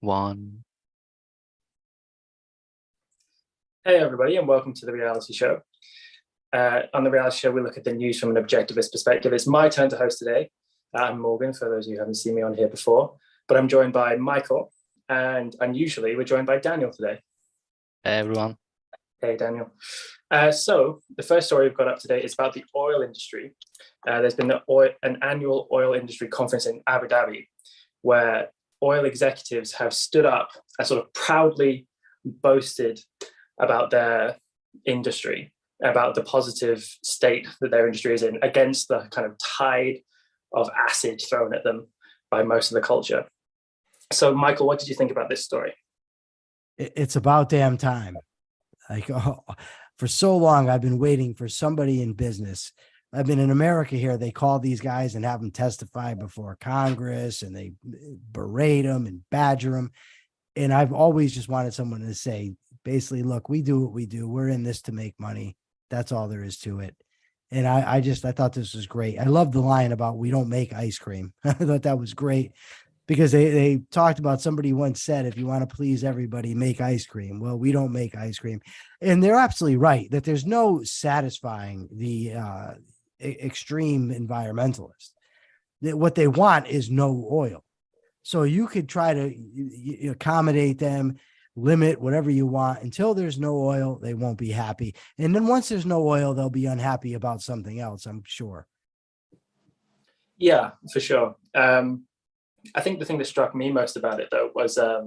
One. Hey everybody, and welcome to The Reality Show. On The Reality Show, we look at the news from an objectivist perspective. It's my turn to host today. I'm Morgan, for those of you who haven't seen me on here before, but I'm joined by Michael, and unusually we're joined by Daniel today. Hey everyone. Hey Daniel. So the first story we've got up today is about the oil industry. There's been an annual oil industry conference in Abu Dhabi, where oil executives have stood up and sort of proudly boasted about their industry, about the positive state that their industry is in, against the kind of tide of acid thrown at them by most of the culture. So Michael, what did you think about this story? It's about damn time. Like, for so long, I've been waiting for somebody in business. I've been in America here. They call these guys and have them testify before Congress, and they berate them and badger them. And I've always just wanted someone to say, basically, look, we do what we do. We're in this to make money. That's all there is to it. And I thought this was great. I love the line about we don't make ice cream. I thought that was great, because they talked about, somebody once said, if you want to please everybody, make ice cream. Well, we don't make ice cream. And they're absolutely right that there's no satisfying the extreme environmentalists. What they want is no oil. So you could try to accommodate them, limit whatever you want. Until there's no oil, they won't be happy. And then once there's no oil, they'll be unhappy about something else, I'm sure. Yeah, for sure. I think the thing that struck me most about it, though, was I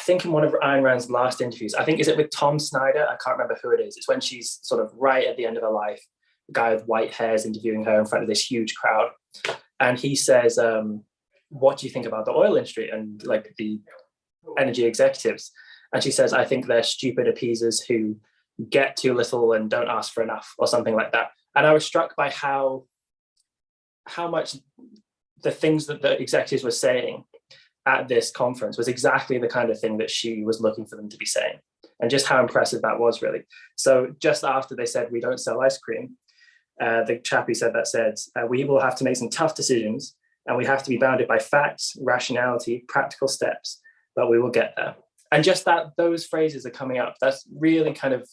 think in one of Ayn Rand's last interviews, I think, is it with Tom Snyder? I can't remember who it is. It's when she's sort of right at the end of her life, the guy with white hair is interviewing her in front of this huge crowd. And he says, what do you think about the oil industry and like the energy executives? And she says, I think they're stupid appeasers who get too little and don't ask for enough, or something like that. And I was struck by how much the things that the executives were saying at this conference was exactly the kind of thing that she was looking for them to be saying, and just how impressive that was, really. So just after they said, we don't sell ice cream, the chap who said that said, we will have to make some tough decisions, and we have to be bounded by facts, rationality, practical steps, but we will get there. And just that those phrases are coming up, that's really kind of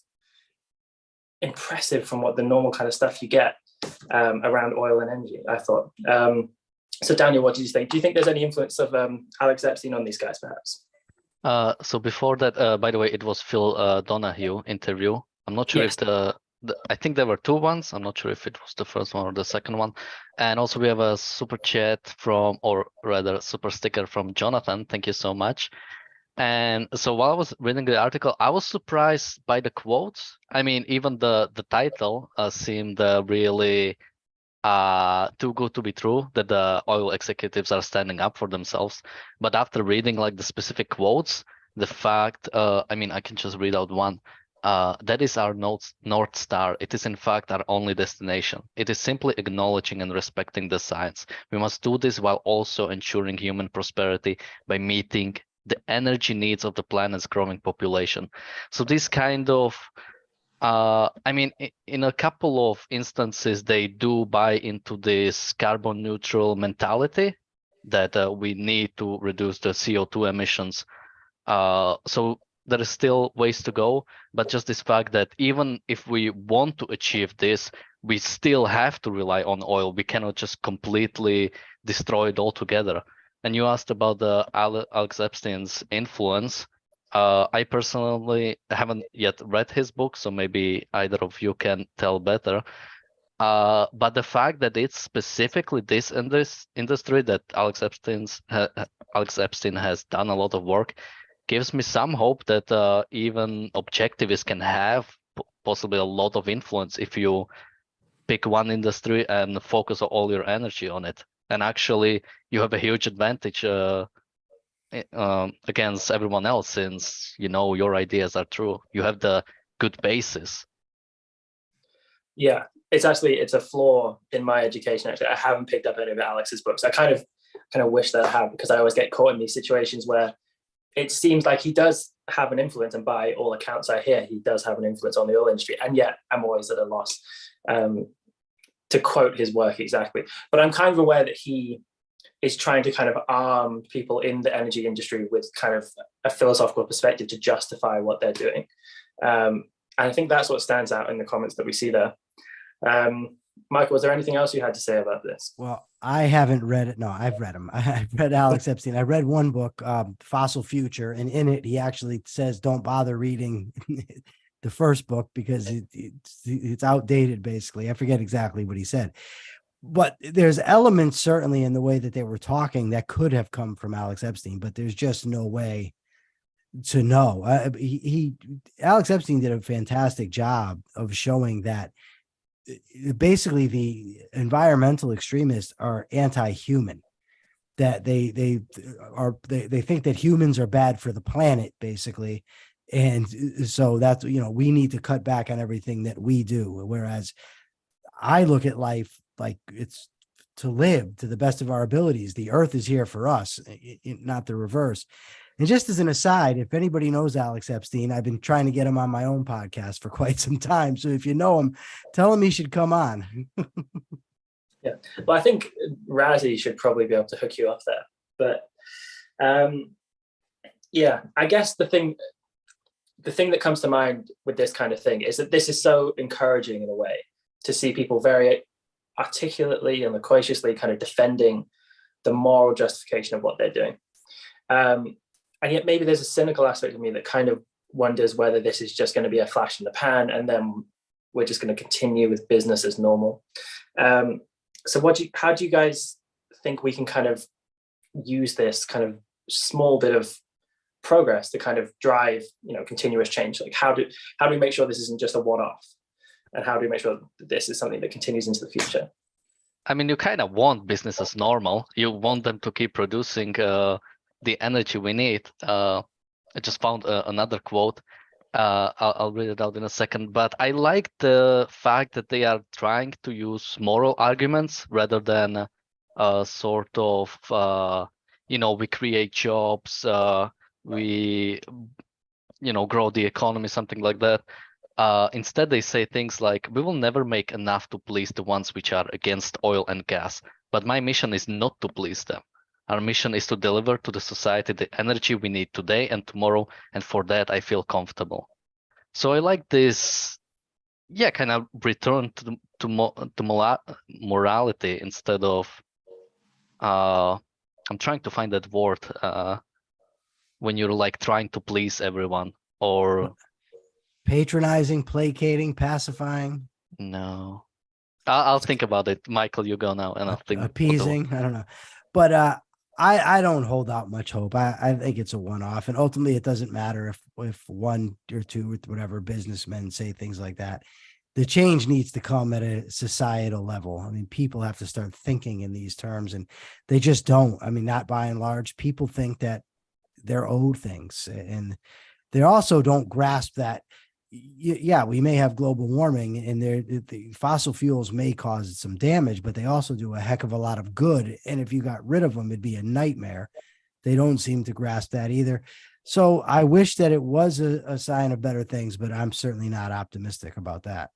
impressive from what the normal kind of stuff you get around oil and energy, I thought. So Daniel, what did you think? Do you think there's any influence of Alex Epstein on these guys, perhaps? So before that, by the way, it was Phil Donahue interview. I'm not sure if I think there were two ones. I'm not sure if it was the first one or the second one. And also we have a super chat from, or rather super sticker from Jonathan. Thank you so much. And so while I was reading the article, I was surprised by the quotes. I mean, even the title seemed really too good to be true, that the oil executives are standing up for themselves. But after reading like the specific quotes, the fact, I mean, I can just read out one. That is our North Star. It is in fact our only destination. It is simply acknowledging and respecting the science. We must do this while also ensuring human prosperity by meeting the energy needs of the planet's growing population. So this kind of, I mean, in a couple of instances, they do buy into this carbon neutral mentality that we need to reduce the CO2 emissions. So there is still ways to go, but just this fact that even if we want to achieve this, we still have to rely on oil. We cannot just completely destroy it altogether. And you asked about the Alex Epstein's influence. I personally haven't yet read his book, so maybe either of you can tell better. But the fact that it's specifically this industry that Alex Epstein has done a lot of work gives me some hope that even objectivists can have possibly a lot of influence if you pick one industry and focus all your energy on it. And actually, you have a huge advantage against everyone else, since you know your ideas are true. You have the good basis. Yeah, it's a flaw in my education. Actually, I haven't picked up any of Alex's books. I kind of wish that I had, because I always get caught in these situations where it seems like he does have an influence, and by all accounts I hear, he does have an influence on the oil industry, and yet I'm always at a loss to quote his work exactly. But I'm kind of aware that he is trying to kind of arm people in the energy industry with kind of a philosophical perspective to justify what they're doing. And I think that's what stands out in the comments that we see there. Michael, was there anything else you had to say about this? Well, I haven't read it. No, I've read him. I've read Alex Epstein. I read one book, Fossil Future, and in it, he actually says, don't bother reading the first book because it's outdated, basically. I forget exactly what he said. But there's elements certainly in the way that they were talking that could have come from Alex Epstein, but there's just no way to know. Alex Epstein did a fantastic job of showing that basically the environmental extremists are anti-human, that they think that humans are bad for the planet, basically. And so that's, we need to cut back on everything that we do. Whereas I look at life like it's to live to the best of our abilities. The earth is here for us, not the reverse. And just as an aside, if anybody knows Alex Epstein, I've been trying to get him on my own podcast for quite some time. So if you know him, tell him he should come on. Yeah. Well, I think Razzie should probably be able to hook you up there. But yeah, I guess the thing that comes to mind with this kind of thing is that this is so encouraging in a way to see people very articulately and loquaciously kind of defending the moral justification of what they're doing. And yet maybe there's a cynical aspect of me that kind of wonders whether this is just going to be a flash in the pan and then we're just going to continue with business as normal. So how do you guys think we can kind of use this kind of small bit of progress to kind of drive, continuous change? Like how do we make sure this isn't just a one-off? And how do we make sure that this is something that continues into the future? I mean, you kind of want business as normal. You want them to keep producing the energy we need. I just found another quote. I'll read it out in a second. But I like the fact that they are trying to use moral arguments rather than sort of, we create jobs, we, grow the economy, something like that. Instead, they say things like, we will never make enough to please the ones which are against oil and gas, but my mission is not to please them. Our mission is to deliver to the society the energy we need today and tomorrow, and for that, I feel comfortable. So I like this, kind of return to morality instead of, I'm trying to find that word, when you're like trying to please everyone, or patronizing, placating, pacifying. No, I'll think about it. Michael, you go now, and I'll think. Appeasing. I don't know, but I don't hold out much hope. I think it's a one-off, and ultimately it doesn't matter if one or two, whatever businessmen say things like that. The change needs to come at a societal level. I mean, people have to start thinking in these terms, and they just don't. I mean, not by and large. People think that they're owed things, and they also don't grasp that. Yeah, we may have global warming, and the fossil fuels may cause some damage, but they also do a heck of a lot of good. And if you got rid of them, it'd be a nightmare. They don't seem to grasp that either. So I wish that it was a sign of better things, but I'm certainly not optimistic about that.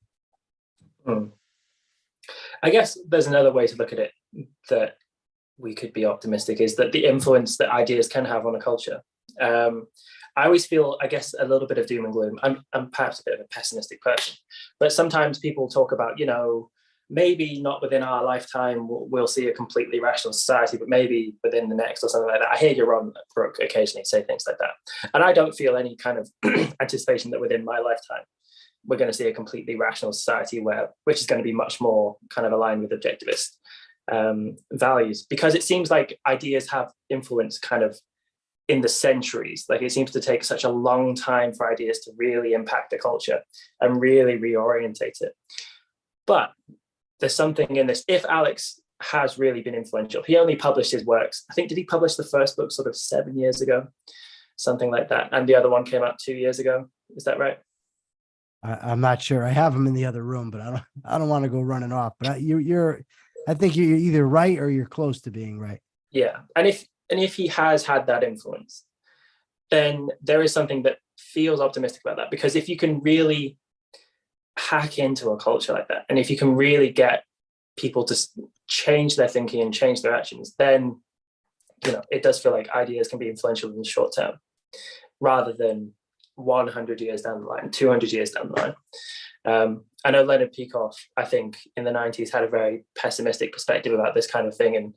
I guess there's another way to look at it that we could be optimistic, is that the influence that ideas can have on a culture. I always feel, I guess, a little bit of doom and gloom. I'm perhaps a bit of a pessimistic person, but sometimes people talk about, maybe not within our lifetime we'll see a completely rational society, but maybe within the next or something like that. I hear you, Ron Brooke, occasionally say things like that. And I don't feel any kind of anticipation that within my lifetime we're going to see a completely rational society which is going to be much more kind of aligned with objectivist values, because it seems like ideas have influence kind of in the centuries. Like, it seems to take such a long time for ideas to really impact the culture and really reorientate it. But there's something in this. If Alex has really been influential, he only published his works, I think, did he publish the first book sort of 7 years ago, something like that, and the other one came out 2 years ago? Is that right? I'm not sure. I have him in the other room, but I don't want to go running off. But I think you're either right or you're close to being right. Yeah, and if he has had that influence, then there is something that feels optimistic about that, because if you can really hack into a culture like that, and if you can really get people to change their thinking and change their actions, then it does feel like ideas can be influential in the short term rather than 100 years down the line, 200 years down the line. I know Leonard Peikoff, I think in the 90s had a very pessimistic perspective about this kind of thing. And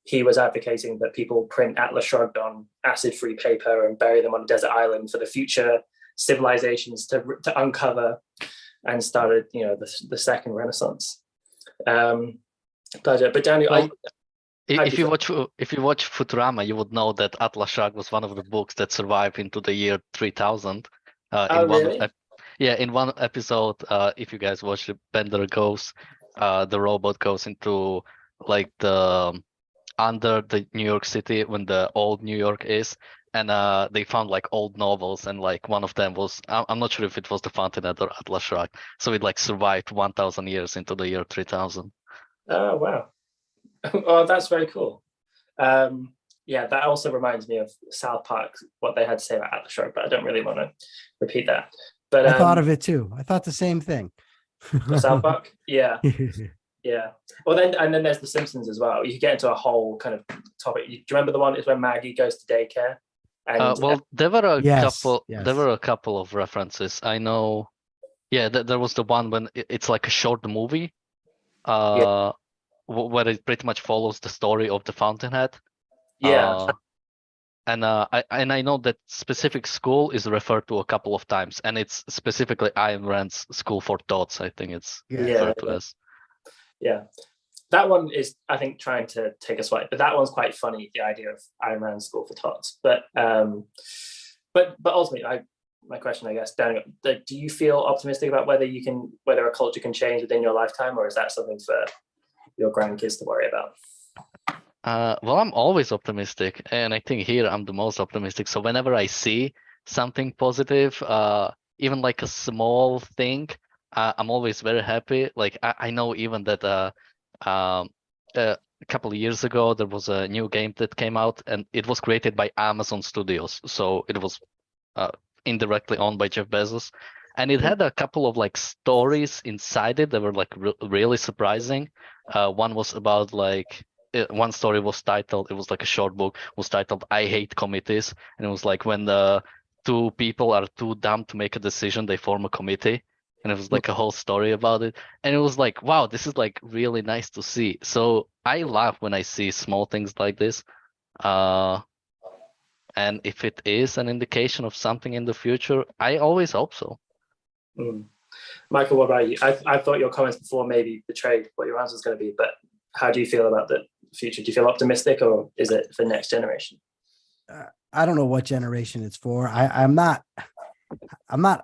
he was advocating that people print Atlas Shrugged on acid-free paper and bury them on a desert island for the future civilizations to uncover, and started, the second Renaissance. But Daniel, well, if you watch Futurama, you would know that Atlas Shrugged was one of the books that survived into the year 3000. Really? In one episode, if you guys watch it, Bender goes, the robot goes into like the under the New York City when the old New York is, and they found like old novels, and like one of them was, I'm not sure if it was the Fountainhead or Atlas Shrugged, so it like survived 1000 years into the year 3000. Oh wow. Oh, that's very cool. Yeah, that also reminds me of South Park, what they had to say about Atlas Shrugged, but I don't really want to repeat that. But I thought of it too. I thought the same thing. South Park, yeah. Yeah. Well, then there's The Simpsons as well. You get into a whole kind of topic. Do you remember the one is when Maggie goes to daycare? And Well, there were a Yes, couple. yes. There were a couple of references. I know. Yeah, there was the one when it's like a short movie, where it pretty much follows the story of the Fountainhead. yeah, I know that specific school is referred to a couple of times, and it's specifically Ayn Rand's School for Thoughts. I think it's referred to as. Yeah. That one is, I think, trying to take a swipe, but that one's quite funny, the idea of Ayn Rand's School for Thoughts. But ultimately, my question, I guess, Daniel, do you feel optimistic about whether a culture can change within your lifetime, or is that something for your grandkids to worry about? Well, I'm always optimistic, and I think here I'm the most optimistic. So whenever I see something positive, even like a small thing, I'm always very happy. Like I know even that a couple of years ago there was a new game that came out, and it was created by Amazon Studios, so it was indirectly owned by Jeff Bezos, and it had a couple of like stories inside it that were like really surprising. One was about like one story was titled, it was like a short book, was titled "I Hate Committees," and it was like when the two people are too dumb to make a decision, they form a committee. And it was like a whole story about it. And it was like, wow, this is like really nice to see. So I laugh when I see small things like this. And if it is an indication of something in the future, I always hope so. Michael, what about you? I thought your comments before maybe betrayed what your answer is going to be, but how do you feel about the future? Do you feel optimistic, or is it for next generation? I don't know what generation it's for. I'm not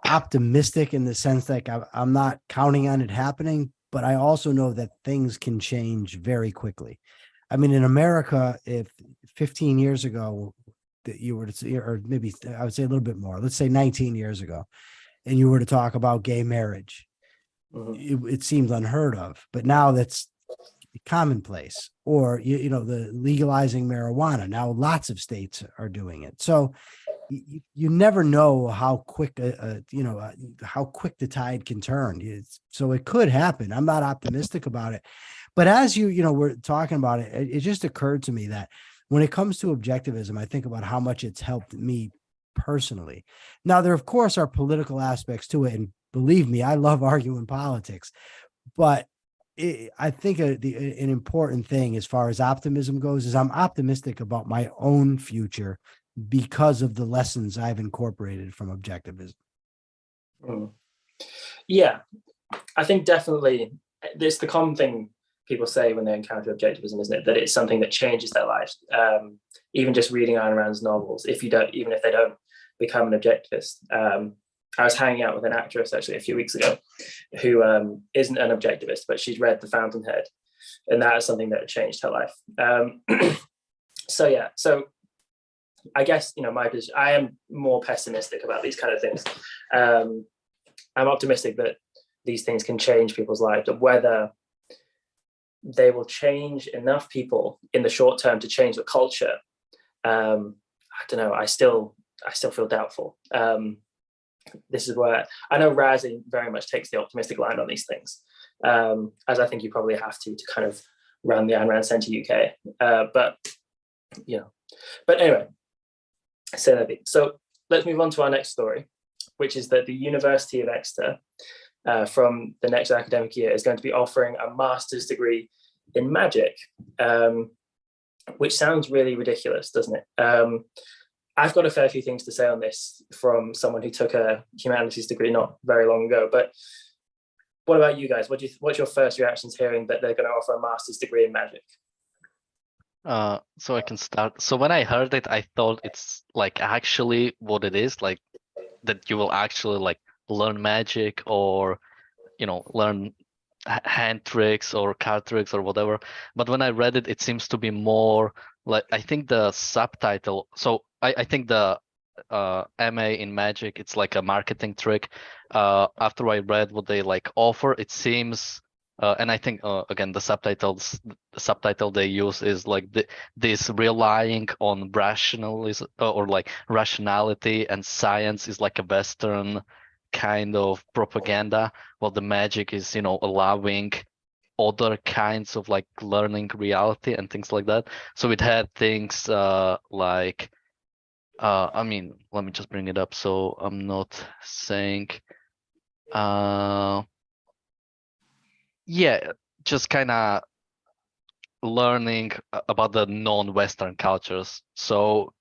optimistic in the sense that I'm not counting on it happening, but I also know that things can change very quickly. I mean, in America, if 15 years ago that you were to see, or maybe I would say a little bit more, let's say 19 years ago, and you were to talk about gay marriage, it seems unheard of, but now that's commonplace. Or, the legalizing marijuana. Now lots of states are doing it. So you never know how quick how quick the tide can turn. So it could happen. I'm not optimistic about it, but as we're talking about it, it just occurred to me that when it comes to objectivism, I think about how much it's helped me personally. Now, there of course are political aspects to it, and believe me, I love arguing politics, but I think an important thing as far as optimism goes is I'm optimistic about my own future because of the lessons I've incorporated from objectivism. Yeah, I think definitely it's the common thing people say when they encounter objectivism, isn't it? That it's something that changes their lives. Even just reading Ayn Rand's novels, even if they don't become an objectivist. I was hanging out with an actress actually a few weeks ago who isn't an objectivist, but she's read The Fountainhead, and that is something that changed her life. So I guess, my position, I am more pessimistic about these kind of things. I'm optimistic that these things can change people's lives, but whether they will change enough people in the short term to change the culture, I don't know. I still feel doubtful. This is where I know Razi very much takes the optimistic line on these things, as I think you probably have to kind of run the Ayn Rand Centre UK. But But anyway, so let's move on to our next story, which is that the University of Exeter, from the next academic year, is going to be offering a master's degree in magic, which sounds really ridiculous, doesn't it? I've got a fair few things to say on this from someone who took a humanities degree not very long ago. But what about you guys? What's your first reactions hearing that they're going to offer a master's degree in magic? So I can start. So when I heard it, I thought it's like actually what it is, like that you will actually like learn magic or, learn hand tricks or card tricks or whatever. But when I read it, it seems to be more like, I think the subtitle. So I think the MA in magic, it's like a marketing trick. After I read what they like offer, it seems, and I think again the subtitle they use is like this relying on rationalism or like rationality and science is like a Western kind of propaganda, while the magic is allowing other kinds of like learning reality and things like that. So it had things like let me just bring it up so I'm not saying just kind of learning about the non-Western cultures. So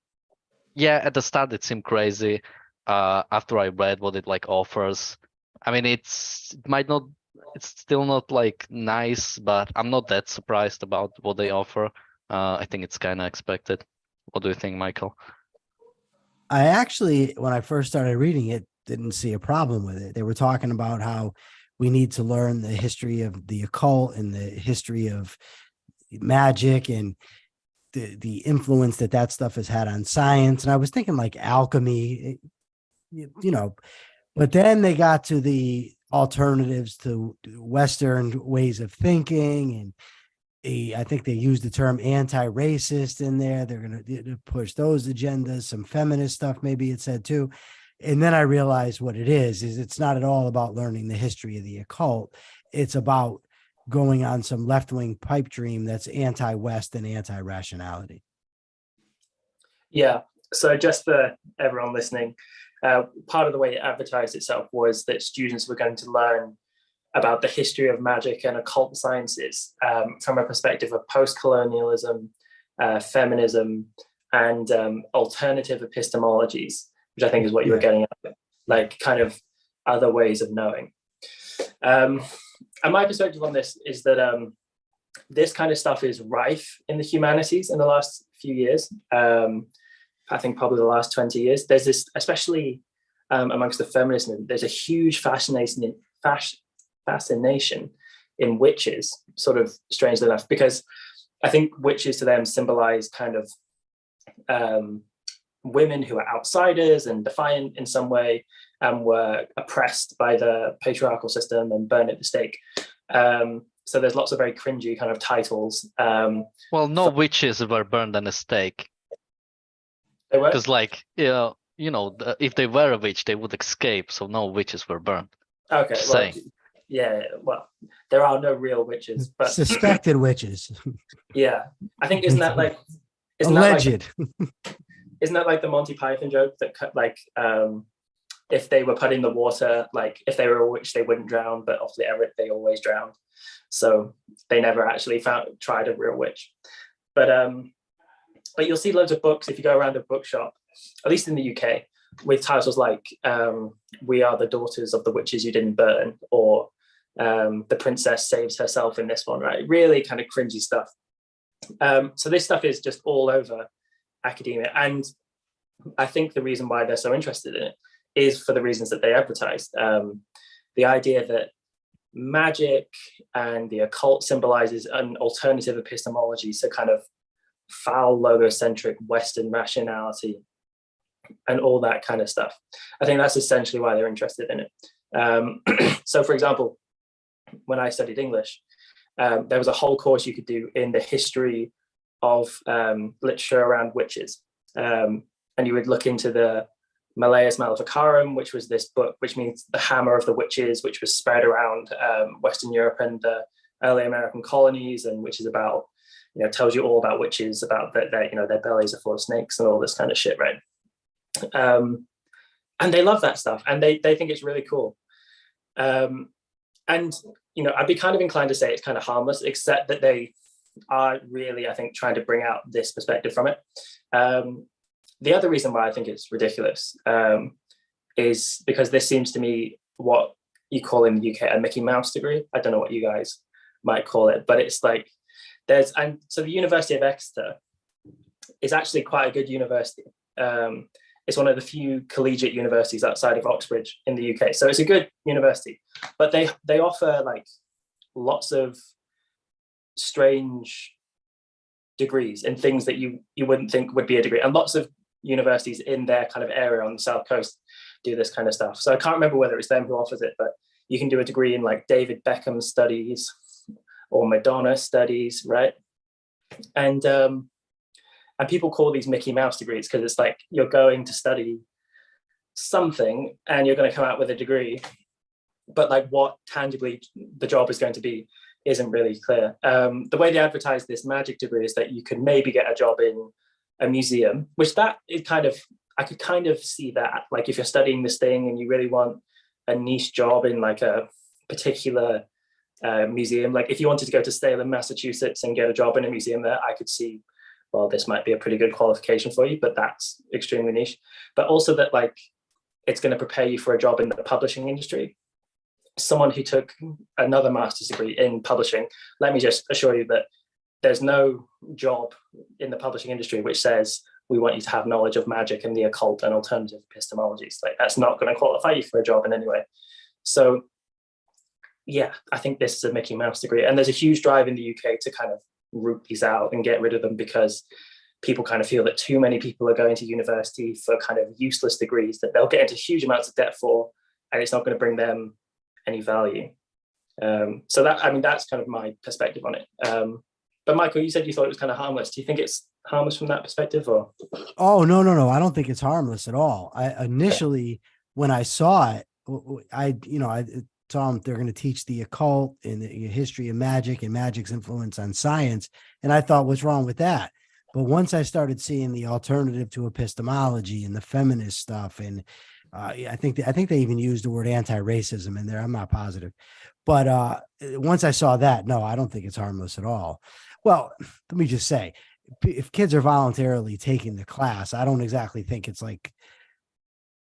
at the start it seemed crazy. After I read what it like offers, it's still not like nice, but I'm not that surprised about what they offer. I think it's kind of expected. What do you think, Michael? I actually, when I first started reading it, didn't see a problem with it. They were talking about how we need to learn the history of the occult and the history of magic and the influence that stuff has had on science. And I was thinking like alchemy, but then they got to the alternatives to Western ways of thinking. And I think they used the term anti-racist in there. They're going to push those agendas, some feminist stuff, maybe it said too. And then I realized what it is it's not at all about learning the history of the occult. It's about going on some left-wing pipe dream that's anti-West and anti-rationality. Yeah. So just for everyone listening, part of the way it advertised itself was that students were going to learn about the history of magic and occult sciences from a perspective of post-colonialism, feminism, and alternative epistemologies, which I think is what you were getting at, like kind of other ways of knowing. And my perspective on this is that this kind of stuff is rife in the humanities in the last few years. I think probably the last 20 years. There's this, especially amongst the feminists, there's a huge fascination in witches, sort of strangely enough, because I think witches to them symbolize kind of women who are outsiders and defiant in some way and were oppressed by the patriarchal system and burned at the stake. So there's lots of very cringy kind of titles. Well, no witches were burned at the stake. They were? Because if they were a witch, they would escape. So no witches were burned. Okay, well, there are no real witches, but suspected witches. Yeah, I think isn't that like alleged? Isn't that like the Monty Python joke that like if they were put in the water, like if they were a witch, they wouldn't drown, but off the Everett, they always drowned. So they never actually tried a real witch. But you'll see loads of books if you go around a bookshop, at least in the UK, with titles like "We Are the Daughters of the Witches You Didn't Burn" or "The Princess Saves Herself" in this one, right? Really kind of cringy stuff. So this stuff is just all over academia, and I think the reason why they're so interested in it is for the reasons that they advertised. The idea that magic and the occult symbolizes an alternative epistemology, so kind of foul logocentric Western rationality and all that kind of stuff. I think that's essentially why they're interested in it. So for example, when I studied English, there was a whole course you could do in the history of literature around witches. And you would look into the Malleus Maleficarum, which was this book, which means the hammer of the witches, which was spread around Western Europe and the early American colonies, and which is about tells you all about witches, about that their bellies are full of snakes and all this kind of shit, right? And they love that stuff, and they think it's really cool. And I'd be kind of inclined to say it's kind of harmless, except that they are really, I think, trying to bring out this perspective from it. The other reason why I think it's ridiculous is because this seems to me what you call in the UK a Mickey Mouse degree. I don't know what you guys might call it, but it's like so the University of Exeter is actually quite a good university. It's one of the few collegiate universities outside of Oxbridge in the UK. So it's a good university, but they offer like lots of strange degrees in things that you wouldn't think would be a degree. And lots of universities in their kind of area on the South Coast do this kind of stuff. So I can't remember whether it's them who offers it, but you can do a degree in like David Beckham studies or Madonna studies, right? And people call these Mickey Mouse degrees because it's like you're going to study something and you're going to come out with a degree, but like what tangibly the job is going to be isn't really clear. The way they advertise this magic degree is that you could maybe get a job in a museum, which that is I could kind of see that. Like if you're studying this thing and you really want a niche job in like a particular museum, like if you wanted to go to Salem, Massachusetts and get a job in a museum there, I could see, well, this might be a pretty good qualification for you, but that's extremely niche. But also that like it's going to prepare you for a job in the publishing industry. Someone who took another master's degree in publishing, let me just assure you that there's no job in the publishing industry which says we want you to have knowledge of magic and the occult and alternative epistemologies. Like that's not going to qualify you for a job in any way. So yeah, I think this is a Mickey Mouse degree. And there's a huge drive in the UK to kind of root these out and get rid of them because people kind of feel that too many people are going to university for kind of useless degrees that they'll get into huge amounts of debt for, and it's not going to bring them any value. So that's kind of my perspective on it. But Michael, you said you thought it was kind of harmless. Do you think it's harmless from that perspective, or? Oh, no. I don't think it's harmless at all. I initially, when I saw it, I saw them, they're going to teach the occult and the history of magic and magic's influence on science. And I thought, what's wrong with that? But once I started seeing the alternative to epistemology and the feminist stuff, and I think they even used the word anti-racism in there. I'm not positive. But once I saw that, no, I don't think it's harmless at all. Well, let me just say, if kids are voluntarily taking the class, I don't exactly think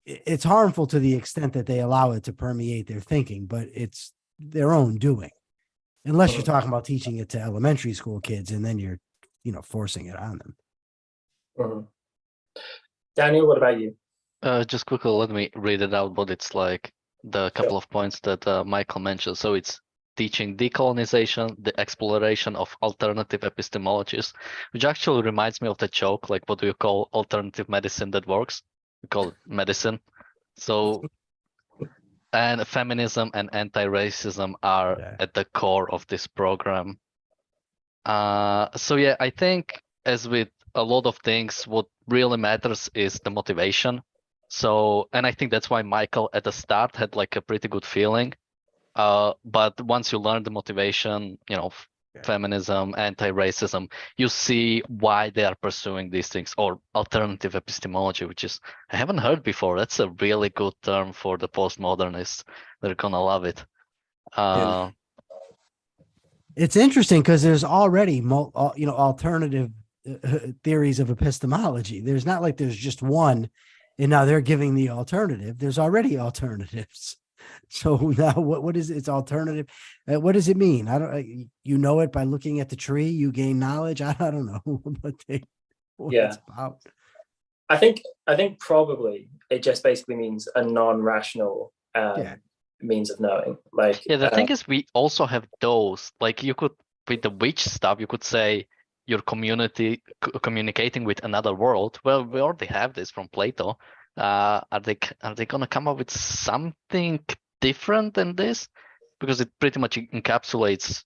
it's harmful to the extent that they allow it to permeate their thinking, but it's their own doing. Unless you're talking about teaching it to elementary school kids and then you're, forcing it on them. Mm-hmm. Daniel, what about you? Just quickly, let me read it out, but it's like the couple of points that Michael mentioned. So it's teaching decolonization, the exploration of alternative epistemologies, which actually reminds me of the joke, like what do you call alternative medicine that works? We call it medicine. So, and feminism and anti-racism are at the core of this program. So yeah, I think as with a lot of things, what really matters is the motivation. So, and I think that's why Michael at the start had like a pretty good feeling. But once you learn the motivation, feminism, anti-racism, you see why they are pursuing these things, or alternative epistemology, which is, I haven't heard before. That's a really good term for the postmodernists. They're gonna love it. It's interesting because there's already, alternative theories of epistemology. There's not like there's just one, and now they're giving the alternative. There's already alternatives. So now, what is it's alternative? What does it mean? I don't. You know it by looking at the tree. You gain knowledge. I don't know what it's about. I think probably it just basically means a non-rational means of knowing. Like the thing is, we also have those. Like you could, with the witch stuff, you could say your community communicating with another world. Well, we already have this from Plato. Are they gonna come up with something different than this? Because it pretty much encapsulates,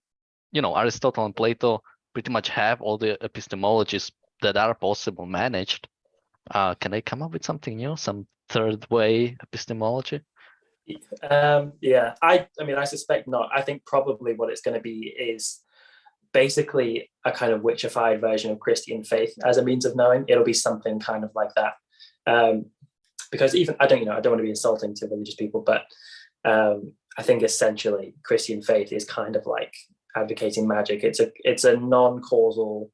Aristotle and Plato pretty much have all the epistemologies that are possible managed. Can they come up with something new, some third way epistemology? I suspect not. I think probably what it's going to be is basically a kind of witchified version of Christian faith as a means of knowing. It'll be something kind of like that. Because even, I don't want to be insulting to religious people, but I think essentially Christian faith is kind of like advocating magic. It's a non-causal,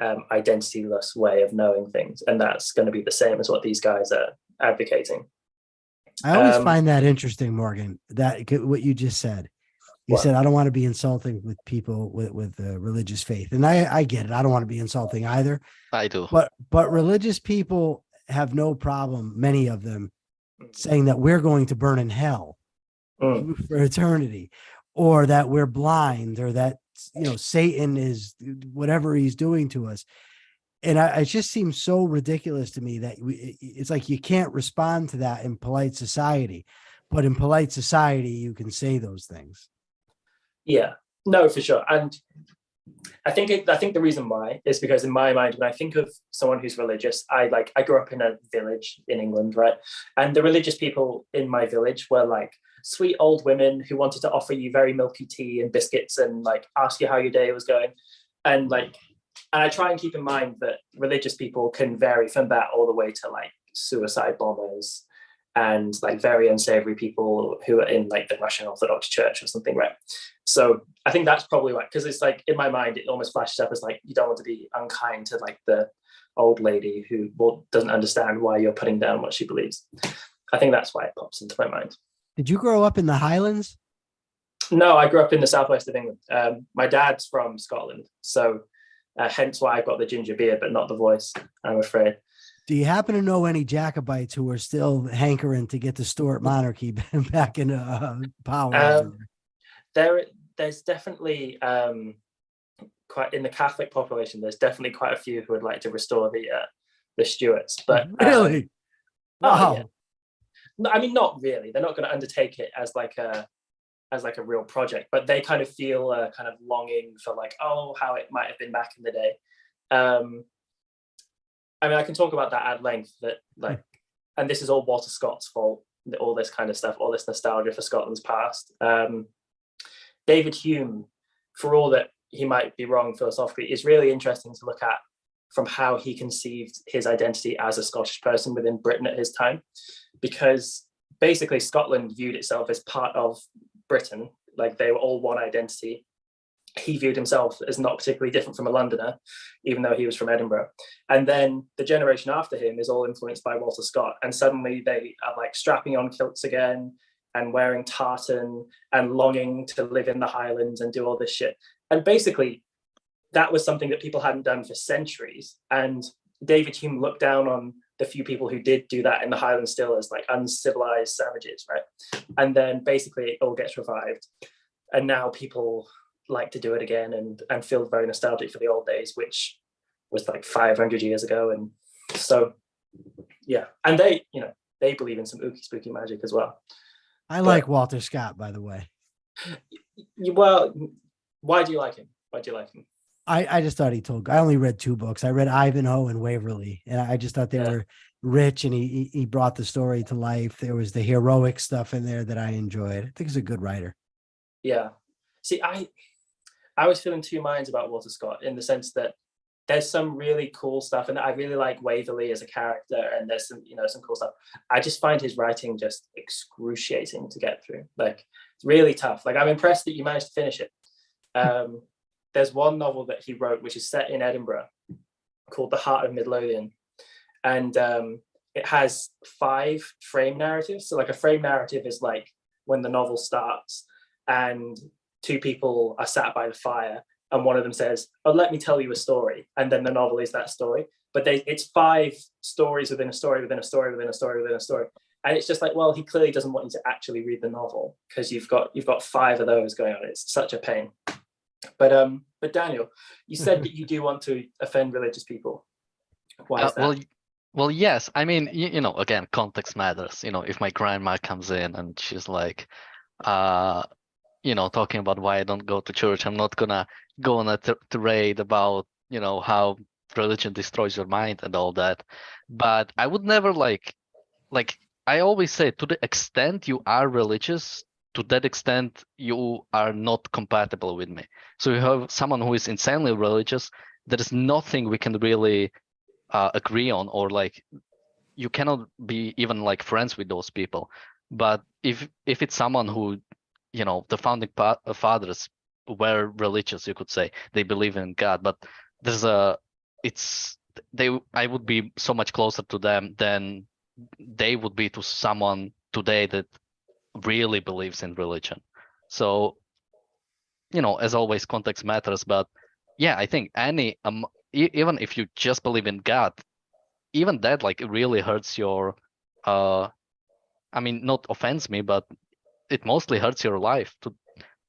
identityless way of knowing things, and that's going to be the same as what these guys are advocating. I always find that interesting, Morgan, that what you just said. You said, I don't want to be insulting with people with religious faith. And I get it. I don't want to be insulting either. I do. But religious people have no problem, many of them, saying that we're going to burn in hell for eternity, or that we're blind, or that, Satan is whatever he's doing to us. And it just seems so ridiculous to me that it's like you can't respond to that in polite society. But in polite society, you can say those things. Yeah, no, for sure. And I think the reason why is because in my mind, when I think of someone who's religious, I grew up in a village in England, right? And the religious people in my village were like sweet old women who wanted to offer you very milky tea and biscuits and like ask you how your day was going. And I try and keep in mind that religious people can vary from that all the way to like suicide bombers and like very unsavory people who are in like the Russian Orthodox Church or something, right? So I think that's probably why, because it's like in my mind, it almost flashes up as like, you don't want to be unkind to like the old lady who doesn't understand why you're putting down what she believes. I think that's why it pops into my mind. Did you grow up in the Highlands? No, I grew up in the southwest of England. My dad's from Scotland, so hence why I've got the ginger beard, but not the voice, I'm afraid. Do you happen to know any Jacobites who are still hankering to get the Stuart monarchy back in power? There's definitely quite in the Catholic population. There's definitely quite a few who would like to restore the Stuarts. But really, wow. Yeah. No, I mean, not really. They're not going to undertake it as like a real project, but they kind of feel a kind of longing for like, oh, how it might have been back in the day. I mean, I can talk about that at length, that like, and this is all Walter Scott's fault, all this kind of stuff, all this nostalgia for Scotland's past. David Hume, for all that he might be wrong philosophically, is really interesting to look at from how he conceived his identity as a Scottish person within Britain at his time, because basically Scotland viewed itself as part of Britain, like they were all one identity. He viewed himself as not particularly different from a Londoner, even though he was from Edinburgh. And then the generation after him is all influenced by Walter Scott. And suddenly they are like strapping on kilts again and wearing tartan and longing to live in the Highlands and do all this shit. And basically that was something that people hadn't done for centuries. And David Hume looked down on the few people who did do that in the Highlands still as like uncivilized savages, right? And then basically it all gets revived. And now people like to do it again and feel very nostalgic for the old days, which was like 500 years ago. And so, yeah. And they believe in some ooky spooky magic as well. I like Walter Scott, by the way. Well, why do you like him? I just thought I only read 2 books. I read Ivanhoe and Waverley, and I just thought they were rich, and he brought the story to life. There was the heroic stuff in there that I enjoyed. I think he's a good writer. Yeah. See, I was feeling 2 minds about Walter Scott, in the sense that there's some really cool stuff, and I really like Waverley as a character, and there's some cool stuff. I just find his writing just excruciating to get through. Like, it's really tough. Like, I'm impressed that you managed to finish it. There's one novel that he wrote, which is set in Edinburgh, called The Heart of Midlothian. And it has 5 frame narratives. So like a frame narrative is like when the novel starts and 2 people are sat by the fire and one of them says, oh, let me tell you a story. And then the novel is that story. But it's 5 stories within a story, within a story, within a story, within a story. And it's just like, well, he clearly doesn't want you to actually read the novel, because you've got 5 of those going on. It's such a pain. But Daniel, you said that you do want to offend religious people. Why is that? Well, yes. I mean, again, context matters. If my grandma comes in and she's like, talking about why I don't go to church, I'm not gonna go on a tirade about, how religion destroys your mind and all that. But I would never like I always say, to the extent you are religious, to that extent, you are not compatible with me. So you have someone who is insanely religious. There is nothing we can really agree on, or like you cannot be even like friends with those people. But if it's someone who, you know, the founding fathers were religious, you could say they believe in God, but there's I would be so much closer to them than they would be to someone today that really believes in religion. So, you know, as always, context matters. But yeah, I think even if you just believe in God, even that like it really hurts your I mean, not offends me, but it mostly hurts your life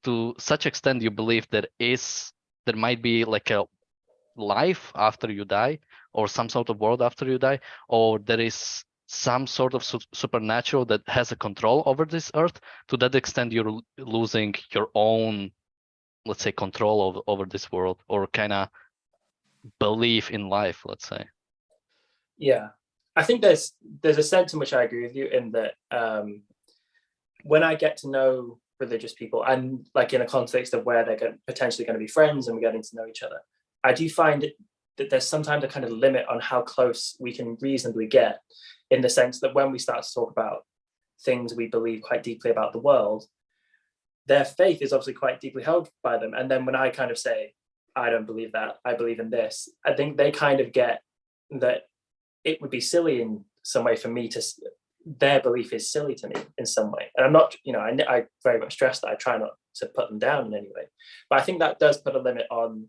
to such extent you believe there might be like a life after you die, or some sort of world after you die, or there is some sort of supernatural that has a control over this earth. To that extent, you're losing your own, let's say, control over this world, or kind of belief in life, let's say. Yeah, I think there's a sense in which I agree with you in that when I get to know religious people, and like in a context of where they're potentially going to be friends and we're getting to know each other, I do find that there's sometimes a kind of limit on how close we can reasonably get, in the sense that when we start to talk about things we believe quite deeply about the world, their faith is obviously quite deeply held by them. And then when I kind of say, I don't believe that, I believe in this, I think they kind of get that it would be silly in some way for me to, their belief is silly to me in some way. And I'm not, you know, I very much stress that I try not to put them down in any way. But I think that does put a limit on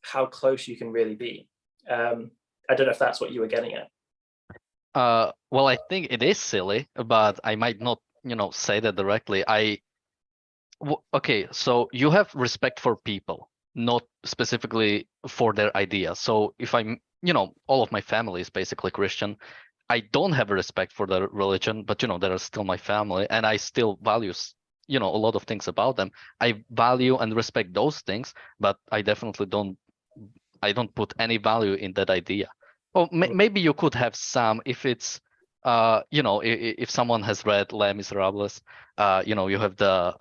how close you can really be. I don't know if that's what you were getting at. Well, I think it is silly, but I might not, you know, say that directly. Okay, so you have respect for people, not specifically for their ideas. So if I'm, you know, all of my family is basically Christian, I don't have a respect for their religion, but, you know, they're still my family, and I still value, you know, a lot of things about them. I value and respect those things, but I definitely don't put any value in that idea. Well, maybe you could have some if it's, you know, if someone has read Les Miserables, you know, you have the,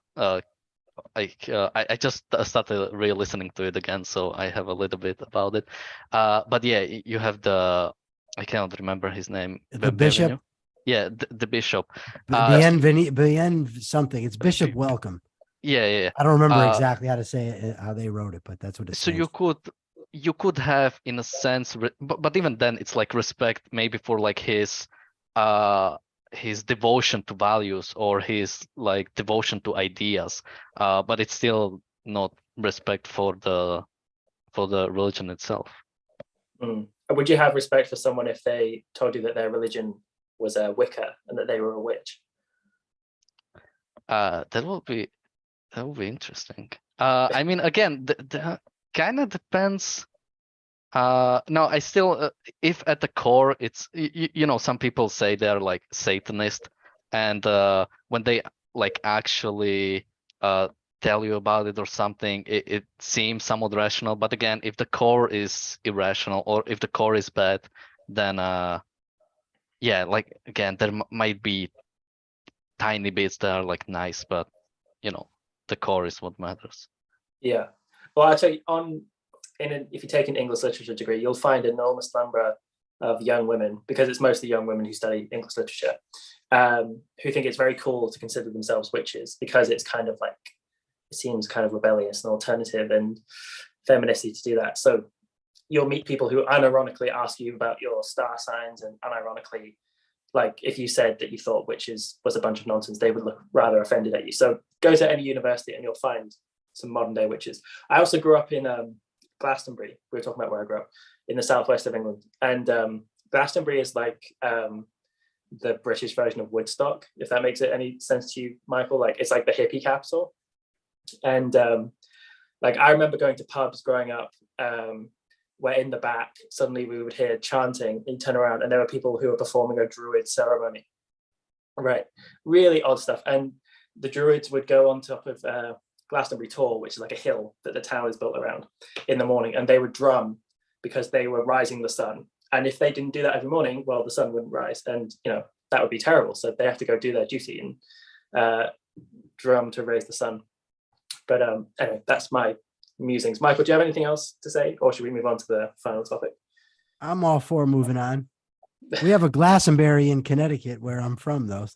I just started re-listening to it again, so I have a little bit about it. But yeah, you have the, I cannot remember his name. The bishop. Bienvenue? Yeah, the bishop. Bien something. It's Bishop Welcome. Yeah. I don't remember exactly how to say it, how they wrote it, but that's what it so stands you could have, in a sense, but even then it's like respect maybe for like his devotion to values, or his like devotion to ideas, but it's still not respect for the religion itself. Would you have respect for someone if they told you that their religion was a Wicca and that they were a witch? That would be interesting. I mean, again, the kind of depends. No, I still, if at the core it's, you know, some people say they're like Satanist, and when they like actually tell you about it or something, it seems somewhat rational. But again, if the core is irrational, or if the core is bad, then yeah, like again, there might be tiny bits that are like nice, but you know, the core is what matters. Yeah. Well, I tell you, if you take an English literature degree, you'll find an enormous number of young women, because it's mostly young women who study English literature, who think it's very cool to consider themselves witches, because it's kind of like, it seems kind of rebellious and alternative and feministy to do that. So you'll meet people who unironically ask you about your star signs, and unironically, like if you said that you thought witches was a bunch of nonsense, they would look rather offended at you. So go to any university and you'll find some modern day witches. I also grew up in Glastonbury. We were talking about where I grew up, in the southwest of England, and Glastonbury is like the British version of Woodstock, if that makes any sense to you, Michael. Like it's like the hippie capital. And like I remember going to pubs growing up, where in the back suddenly we would hear chanting, and you turn around and there were people who were performing a druid ceremony, right? Really odd stuff. And the druids would go on top of Glastonbury Tor, which is like a hill that the town is built around, in the morning, and they would drum because they were rising the sun. And if they didn't do that every morning, well, the sun wouldn't rise, and you know that would be terrible. So they have to go do their duty. And drum to raise the sun. But anyway, that's my musings. Michael, do you have anything else to say, or should we move on to the final topic? I'm all for moving on. We have a Glastonbury in Connecticut where I'm from, though.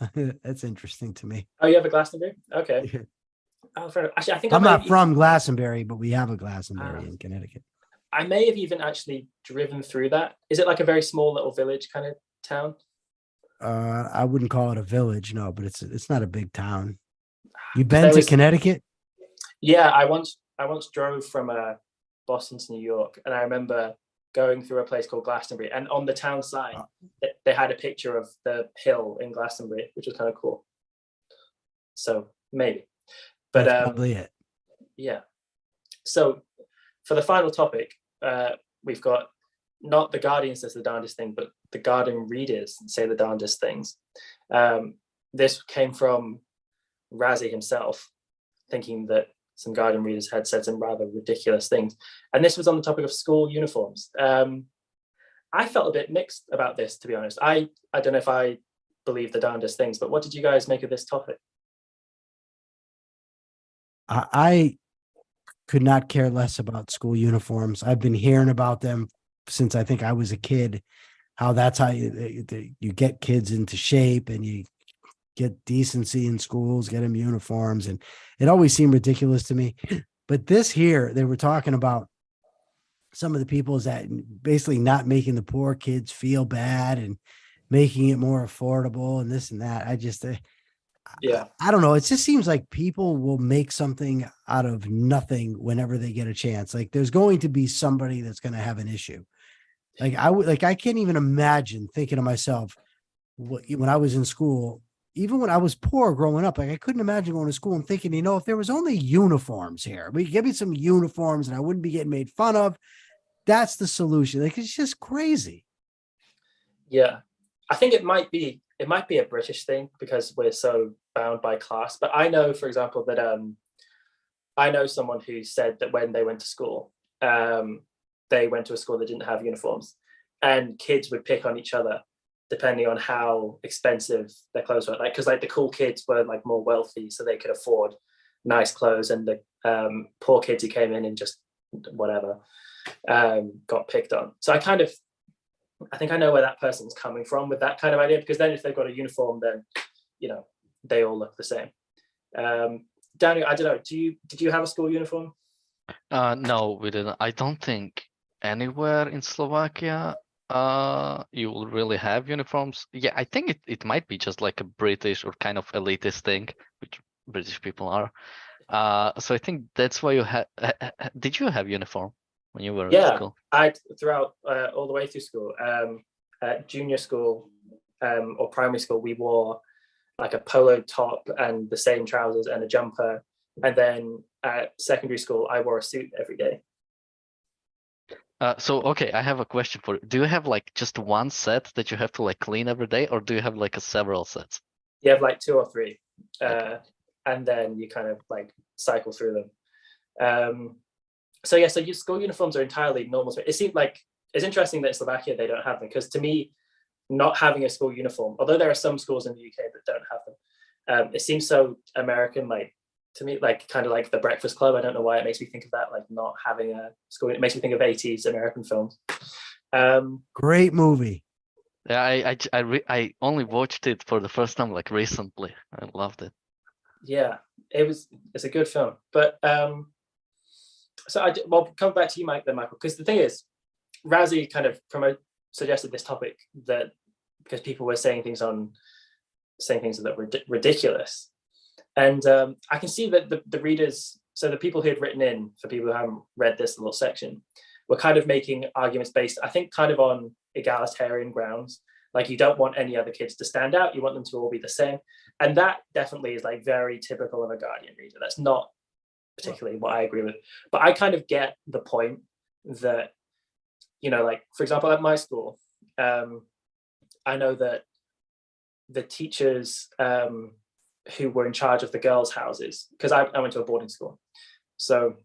That's interesting to me. Oh, you have a Glastonbury? Okay. Oh, fair enough. Actually, I think I'm not from Glastonbury, but we have a Glastonbury in Connecticut. I may have even actually driven through that. Is it like a very small little village kind of town? I wouldn't call it a village, no, but it's not a big town. You been to Connecticut? Yeah, I once drove from Boston to New York, and I remember going through a place called Glastonbury, and on the town sign, they had a picture of the hill in Glastonbury, which was kind of cool. So maybe, but that's probably it. Yeah. So for the final topic, we've got not the Guardian says the darndest thing, but the Guardian readers say the darndest things. This came from Razzie himself, thinking that some Guardian readers had said some rather ridiculous things. And this was on the topic of school uniforms. I felt a bit mixed about this, to be honest. I don't know if I believe the darndest things, but what did you guys make of this topic? I could not care less about school uniforms. I've been hearing about them since I think I was a kid, how that's how you get kids into shape and you get decency in schools, get them uniforms. And it always seemed ridiculous to me. But this here, they were talking about some of the people is that basically not making the poor kids feel bad and making it more affordable and this and that. I just, I don't know. It just seems like people will make something out of nothing whenever they get a chance. Like there's going to be somebody that's going to have an issue. I can't even imagine thinking to myself when I was in school, even when I was poor growing up, like I couldn't imagine going to school and thinking, if there was only uniforms here, we give me some uniforms and I wouldn't be getting made fun of. That's the solution. Like, it's just crazy. Yeah. I think it might be a British thing because we're so bound by class. But I know, for example, that I know someone who said that when they went to school, they went to a school that didn't have uniforms, and kids would pick on each other depending on how expensive their clothes were. Like, because like the cool kids were like more wealthy, so they could afford nice clothes, and the poor kids who came in and just whatever got picked on. So I think I know where that person's coming from with that kind of idea, because then if they've got a uniform, then they all look the same. Daniel, I don't know. Did you have a school uniform? No, we didn't. I don't think anywhere in Slovakia you will really have uniforms. Yeah, I think it might be just like a British or kind of elitist thing, which British people are. So I think that's why you had. Did you have uniform when you were in school? I throughout all the way through school. At junior school or primary school, we wore like a polo top and the same trousers and a jumper. And then at secondary school, I wore a suit every day. Okay, I have a question for you. Do you have like just one set that you have to like clean every day, or do you have like several sets? You have like 2 or 3, and then you kind of like cycle through them. So your school uniforms are entirely normal. It seemed like it's interesting that in Slovakia they don't have them, because to me, not having a school uniform, although there are some schools in the UK that don't have them, it seems so American, like to me, like kind of like The Breakfast Club. I don't know why it makes me think of that, like not having a school. It makes me think of 80s American films. Great movie. Yeah, I only watched it for the first time like recently. I loved it. Yeah, it's a good film. But so well, come back to you, Mike, then, Michael, because the thing is, Razzie kind of suggested this topic that because people were saying things that were ridiculous. And I can see that the readers, so the people who had written in, for people who haven't read this little section, were kind of making arguments based, I think, kind of on egalitarian grounds. Like, you don't want any other kids to stand out. You want them to all be the same. And that definitely is like very typical of a Guardian reader. That's not particularly what I agree with. But I kind of get the point that, like, for example, at my school, I know that the teachers who were in charge of the girls' houses, because I went to a boarding school. So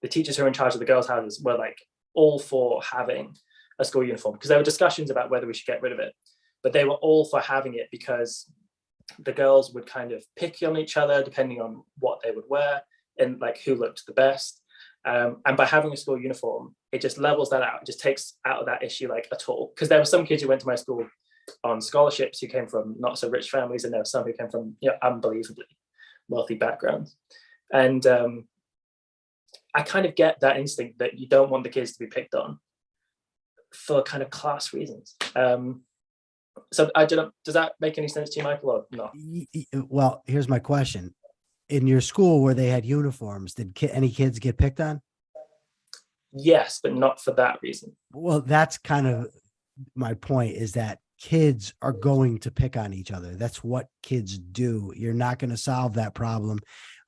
the teachers who were in charge of the girls' houses were like all for having a school uniform, because there were discussions about whether we should get rid of it, but they were all for having it because the girls would kind of pick on each other depending on what they would wear and like who looked the best. And by having a school uniform, it just levels that out. It just takes out of that issue like at all. Because there were some kids who went to my school on scholarships who came from not so rich families, and there were some who came from unbelievably wealthy backgrounds. And I kind of get that instinct that you don't want the kids to be picked on for kind of class reasons. So I don't know, does that make any sense to you, Michael, or not? Well, here's my question. In your school where they had uniforms, did any kids get picked on? Yes, but not for that reason. Well, that's kind of my point, is that kids are going to pick on each other. That's what kids do. You're not going to solve that problem.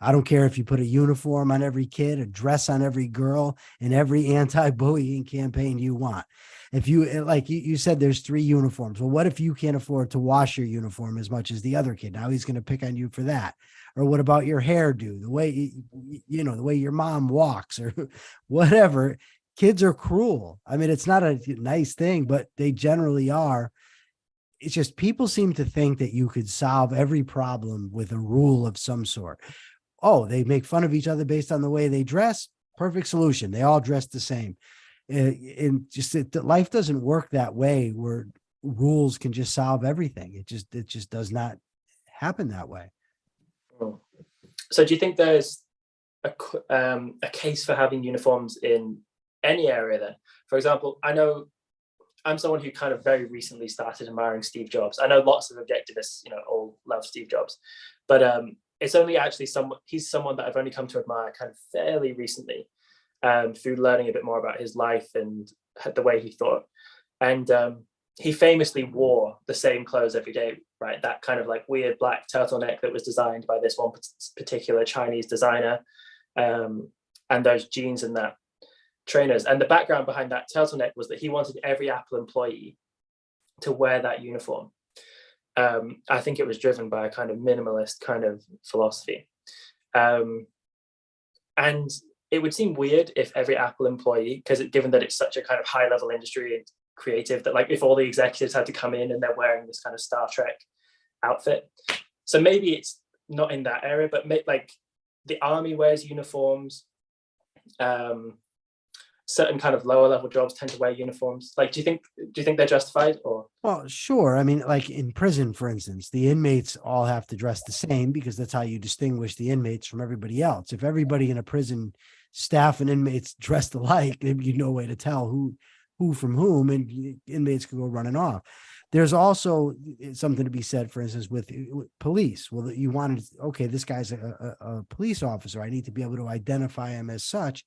I don't care if you put a uniform on every kid, a dress on every girl, and every anti-bullying campaign you want. If you, like you said, there's 3 uniforms. Well, what if you can't afford to wash your uniform as much as the other kid? Now he's going to pick on you for that. Or what about your hairdo, the way, the way your mom walks or whatever? Kids are cruel. I mean, it's not a nice thing, but they generally are. It's just people seem to think that you could solve every problem with a rule of some sort. Oh, they make fun of each other based on the way they dress. Perfect solution. They all dress the same. And just life doesn't work that way where rules can just solve everything. It just does not happen that way. So do you think there's a case for having uniforms in any area then? For example, I know I'm someone who kind of very recently started admiring Steve Jobs. I know lots of objectivists, all love Steve Jobs, but it's only actually he's someone that I've only come to admire kind of fairly recently, through learning a bit more about his life and the way he thought. And he famously wore the same clothes every day, right? That kind of like weird black turtleneck that was designed by this one particular Chinese designer, and those jeans and that trainers. And the background behind that turtleneck was that he wanted every Apple employee to wear that uniform. I think it was driven by a kind of minimalist kind of philosophy. And it would seem weird if every Apple employee, because given that it's such a kind of high level industry and creative, that like if all the executives had to come in and they're wearing this kind of Star Trek outfit. So maybe it's not in that area, but like the army wears uniforms. Certain kind of lower level jobs tend to wear uniforms. Like, do you think they're justified or? Well, sure. I mean, like in prison, for instance, the inmates all have to dress the same because that's how you distinguish the inmates from everybody else. If everybody in a prison, staff and inmates dressed alike, there'd be no way to tell who from whom, and inmates could go running off. There's also something to be said, for instance, with police. Well, you wanted, okay, this guy's a police officer. I need to be able to identify him as such.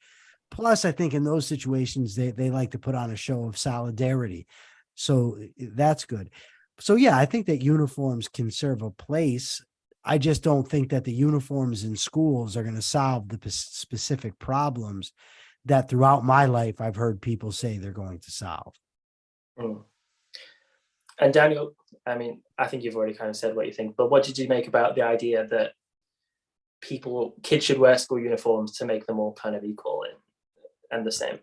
Plus, I think in those situations, they like to put on a show of solidarity. So that's good. So, yeah, I think that uniforms can serve a place. I just don't think that the uniforms in schools are going to solve the specific problems that throughout my life I've heard people say they're going to solve. And Daniel, I mean, I think you've already kind of said what you think, but what did you make about the idea that kids should wear school uniforms to make them all kind of equal and the same?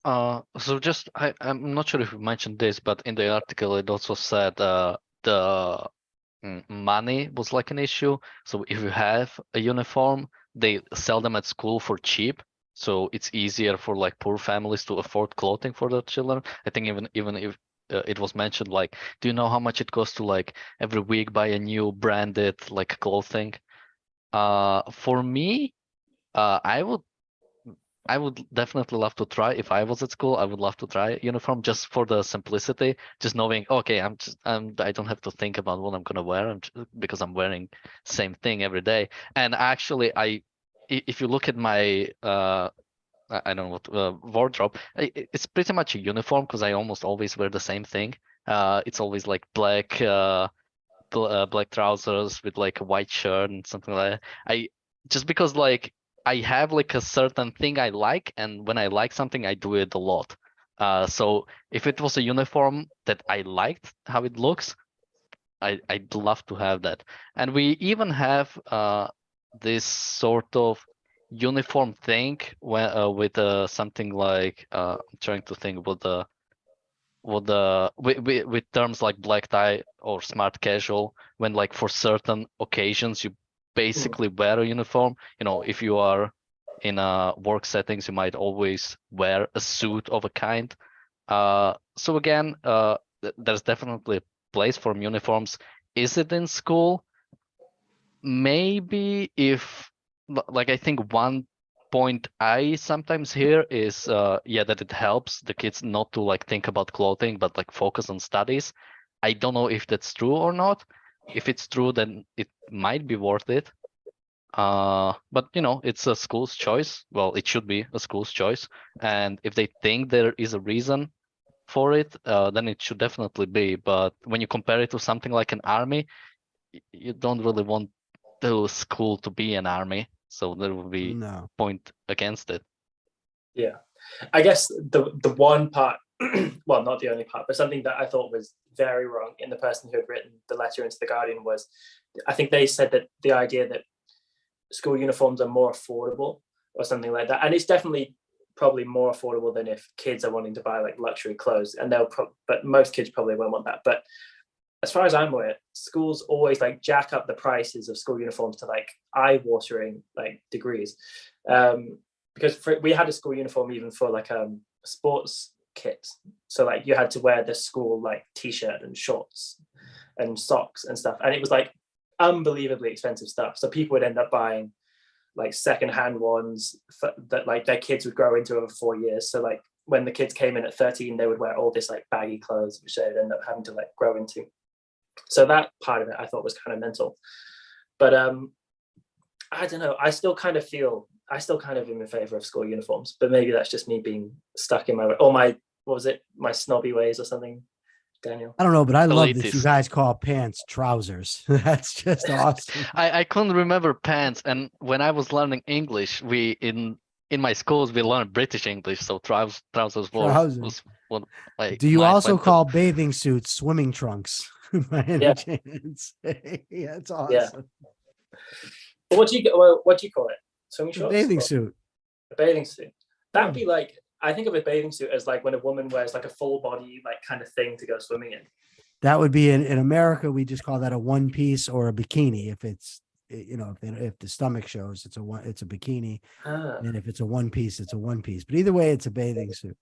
So just I'm not sure if you mentioned this, but in the article it also said the money was like an issue. So if you have a uniform, they sell them at school for cheap. So it's easier for like poor families to afford clothing for their children. I think even if it was mentioned, like, do you know how much it costs to like every week buy a new branded like clothing? For me, I would definitely love to try. If I was at school, I would love to try a uniform just for the simplicity, just knowing, okay, I don't have to think about what I'm gonna wear because I'm wearing same thing every day. And actually, if you look at my I don't know what wardrobe, it's pretty much a uniform because I almost always wear the same thing. It's always like black black trousers with like a white shirt and something like that. Just because like I have like a certain thing I like, and when I like something, I do it a lot. So if it was a uniform that I liked how it looks, I'd love to have that. And we even have this sort of uniform thing with something like I'm trying to think about what the with terms like black tie or smart casual, when like for certain occasions you basically wear a uniform. You know, if you are in work settings, you might always wear a suit of a kind. So again, there's definitely a place for uniforms. Is it in school? Maybe if like I think one point I sometimes hear is yeah, that it helps the kids not to like think about clothing but like focus on studies. I don't know if that's true or not. If it's true, then it might be worth it. But you know, it's a school's choice. Well, it should be a school's choice. And if they think there is a reason for it, then it should definitely be. But when you compare it to something like an army, you don't really want the school to be an army, so there will be No. point against it. Yeah, I guess the one part, well, not the only part, but something that I thought was very wrong in the person who had written the letter into the Guardian was, I think they said that the idea that school uniforms are more affordable or something like that, and it's definitely probably more affordable than if kids are wanting to buy like luxury clothes, and but most kids probably won't want that. But as far as I'm aware, schools always like jack up the prices of school uniforms to like eye-watering like degrees. Because we had a school uniform even for like sports kits. So like you had to wear the school like t-shirt and shorts and socks and stuff. And it was like unbelievably expensive stuff. So people would end up buying like secondhand ones that like their kids would grow into over 4 years. So like when the kids came in at 13, they would wear all this like baggy clothes, which they'd end up having to like grow into. So that part of it I thought was kind of mental. But I don't know. I still kind of am in favor of school uniforms, but maybe that's just me being stuck in my my snobby ways or something, Daniel. I don't know, but I love that you Elitist. guys call pants trousers. That's just awesome. I couldn't remember pants, and when I was learning English, we in my schools we learned British English, so trousers was what like Do you my also call bathing suits swimming trunks by any chance? Yeah, it's awesome. Yeah. But what do you call it? Swimming shorts? Bathing suit. A bathing suit. That'd be like, I think of a bathing suit as like when a woman wears like a full body like kind of thing to go swimming in. That would be in America. We just call that a one piece or a bikini. If it's, you know, if the stomach shows, it's a bikini, and if it's a one piece, it's a one piece. But either way, it's a bathing suit.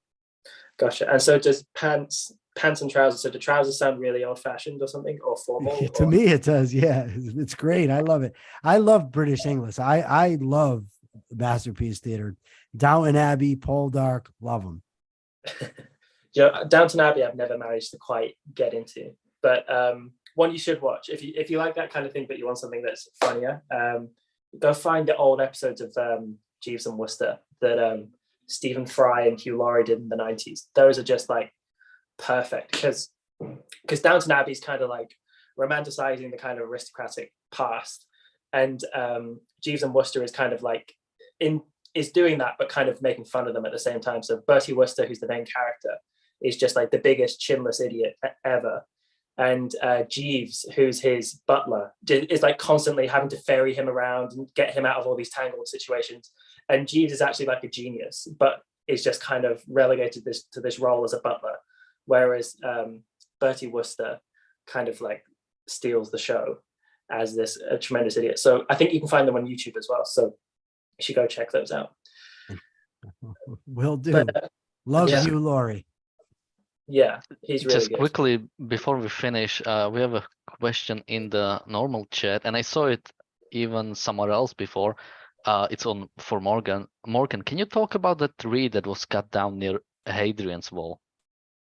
Gotcha. And so does pants and trousers. So do trousers sound really old fashioned or something, or formal? To me, it does. Yeah, it's great. I love it. I love British English. I love Masterpiece Theater. Downton Abbey, Poldark, love them. You know, Downton Abbey, I've never managed to quite get into, but one you should watch if you like that kind of thing, but you want something that's funnier. Go find the old episodes of Jeeves and Wooster that Stephen Fry and Hugh Laurie did in the 90s. Those are just like perfect because Downton Abbey is kind of like romanticizing the kind of aristocratic past, and Jeeves and Wooster is kind of like is doing that but kind of making fun of them at the same time. So Bertie Wooster, who's the main character, is just like the biggest chinless idiot ever, and Jeeves, who's his butler, is like constantly having to ferry him around and get him out of all these tangled situations. And Jeeves is actually like a genius, but is just kind of relegated to this role as a butler, whereas Bertie Wooster kind of like steals the show as this tremendous idiot. So I think you can find them on YouTube as well. So you should go check those out. Will do. Love you, Laurie. Yeah, he's really just good. Quickly before we finish, we have a question in the normal chat, and I saw it even somewhere else before. It's on for Morgan. Morgan, can you talk about the tree that was cut down near Hadrian's Wall?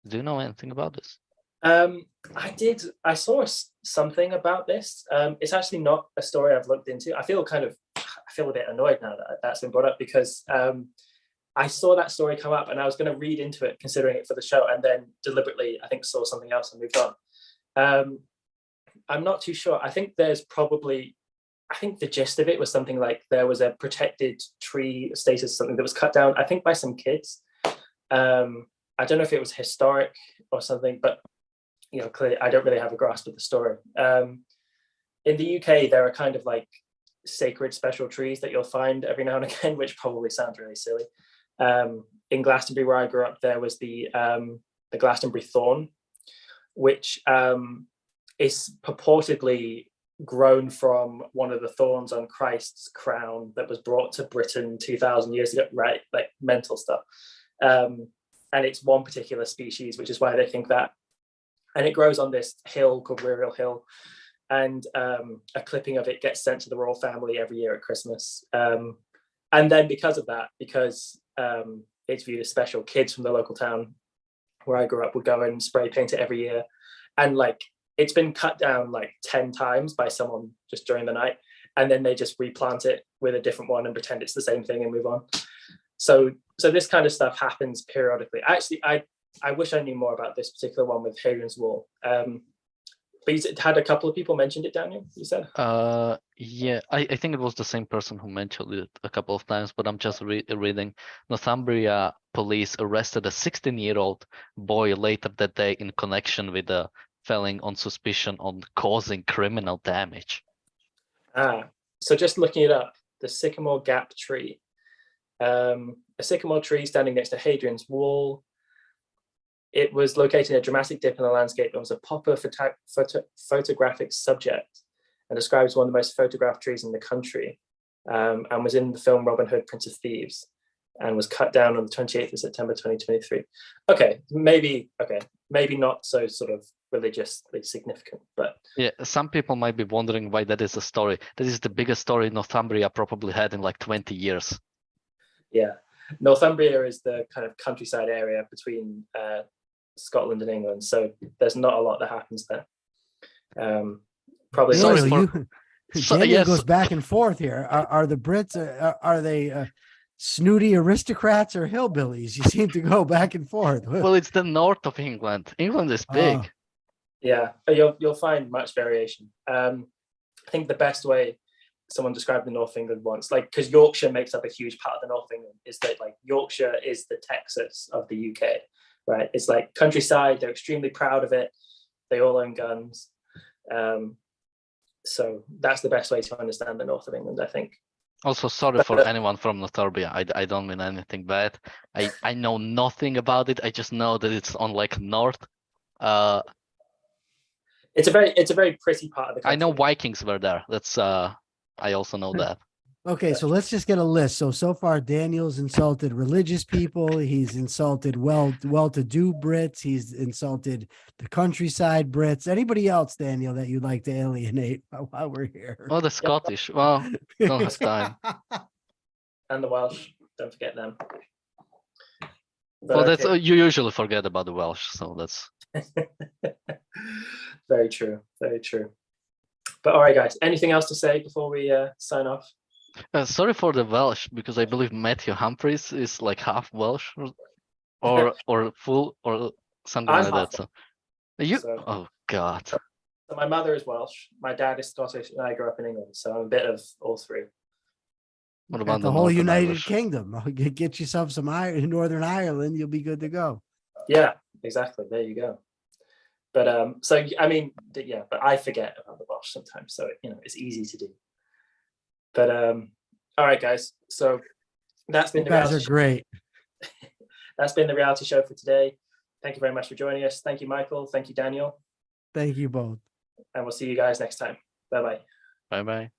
Do you know anything about this? I did. I saw something about this. It's actually not a story I've looked into. I feel a bit annoyed now that that's been brought up, because I saw that story come up and I was going to read into it, considering it for the show, and then deliberately, I think, saw something else and moved on. I'm not too sure. I think the gist of it was something like there was a protected tree status, something that was cut down, I think by some kids. I don't know if it was historic or something, but you know, clearly I don't really have a grasp of the story. In the UK, there are kind of like sacred special trees that you'll find every now and again, which probably sounds really silly. In Glastonbury, where I grew up, there was the the Glastonbury thorn, which is purportedly grown from one of the thorns on Christ's crown that was brought to Britain 2,000 years ago, right? Like mental stuff. And it's one particular species, which is why they think that. And it grows on this hill called Rurial Hill. And a clipping of it gets sent to the royal family every year at Christmas. And then because of that, because it's viewed as special, kids from the local town where I grew up would go and spray paint it every year. And like, it's been cut down like 10 times by someone just during the night. And then they just replant it with a different one and pretend it's the same thing and move on. So this kind of stuff happens periodically. Actually, I wish I knew more about this particular one with Hadrian's Wall. But you had a couple of people mentioned it, Daniel, you said? Yeah, I think it was the same person who mentioned it a couple of times, but I'm just reading. Northumbria police arrested a 16-year-old boy later that day in connection with a felling on suspicion on causing criminal damage. So just looking it up, the Sycamore Gap tree. A sycamore tree standing next to Hadrian's Wall. It was located in a dramatic dip in the landscape and was a popular photographic subject and described as one of the most photographed trees in the country, and was in the film Robin Hood, Prince of Thieves, and was cut down on the 28th of September 2023. Okay, maybe not so sort of religiously significant, but yeah, some people might be wondering why that is a story. That is the biggest story Northumbria probably had in like 20 years. Yeah, Northumbria is the kind of countryside area between Scotland and England, so there's not a lot that happens there. Probably Daniel goes back and forth here. Are the Brits are they snooty aristocrats or hillbillies? You seem to go back and forth. Well, it's the north of England. England is big. Yeah, you'll find much variation. I think the best way someone described the North of England once, like, because Yorkshire makes up a huge part of the North of England, is that like Yorkshire is the Texas of the UK, right? It's like countryside. They're extremely proud of it. They all own guns. So that's the best way to understand the North of England, I think. Also, sorry for anyone from Northumbria. I don't mean anything bad. I know nothing about it. I just know that it's on like north. It's a very pretty part of the country. I know Vikings were there. That's I also know that. Okay, so let's just get a list. So far, Daniel's insulted religious people. He's insulted well-to-do Brits. He's insulted the countryside Brits. Anybody else, Daniel, that you'd like to alienate while we're here? Oh, the Scottish. Well, don't have time. And the Welsh. Don't forget them. But well, that's you usually forget about the Welsh, so that's very true. Very true. But all right, guys. Anything else to say before we sign off? sorry for the Welsh, because I believe Matthew Humphreys is like half Welsh, or full or something like that. So you, oh God. So my mother is Welsh, my dad is Scottish, and I grew up in England. So I'm a bit of all three. What about the whole United Kingdom? Get yourself some Northern Ireland, you'll be good to go. Yeah, exactly. There you go. But so I mean, yeah, but I forget about the Welsh sometimes, so it's easy to do. But all right, guys. So that's been you guys are great. That's been the reality show for today. Thank you very much for joining us. Thank you, Michael. Thank you, Daniel. Thank you both. And we'll see you guys next time. Bye-bye. Bye-bye.